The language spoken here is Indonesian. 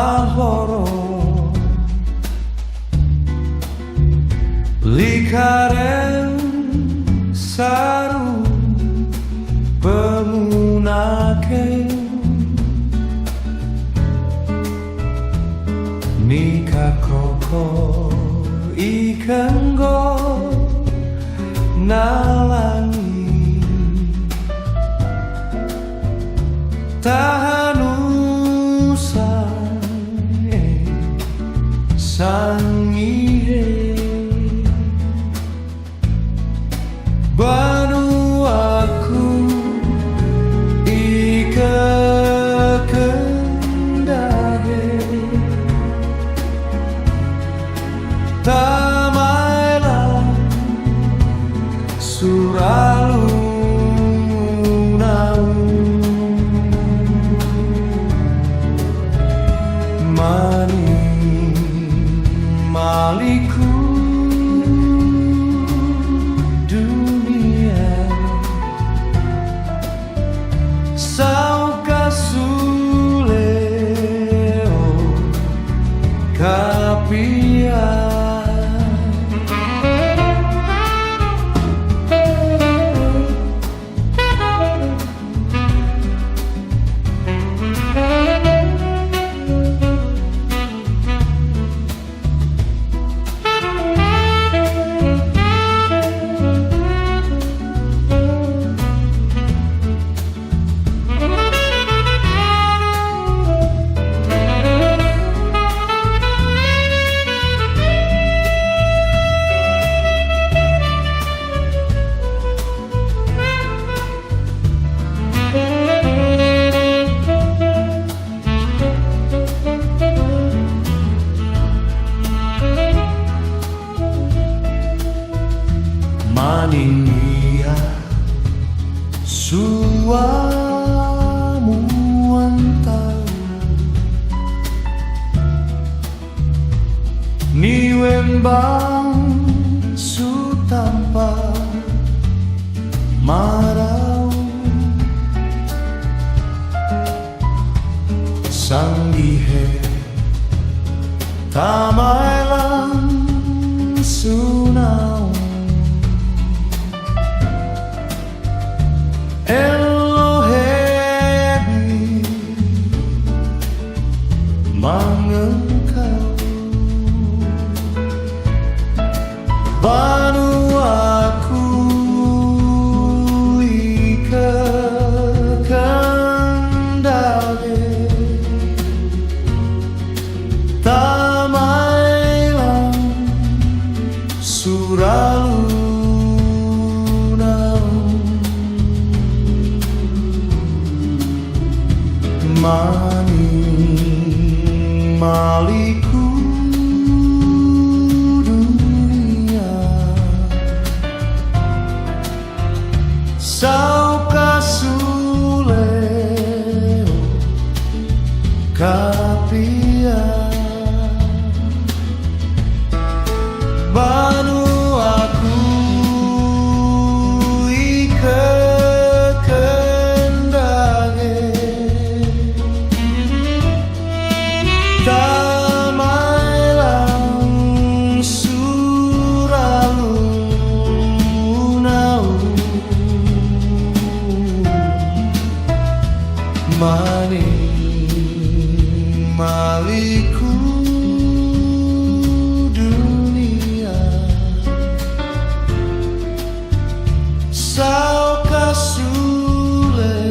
MAHORO Likaren saru pemunake Nika koko ikan go nalangi tahan usai Sangihe banu aku ika kendage tamailah suralu mani maliku dunia sauka suleo PIA Maningia suamu antau niwembang su tanpa marau Sangihe tamailang sunau Elohebi mengengkau banu aku ika kendale tamailang suralu mani maliku dunia sauka suleo PIA banu aku ika tamailang suralu nau mani maliku dunia sauka suleo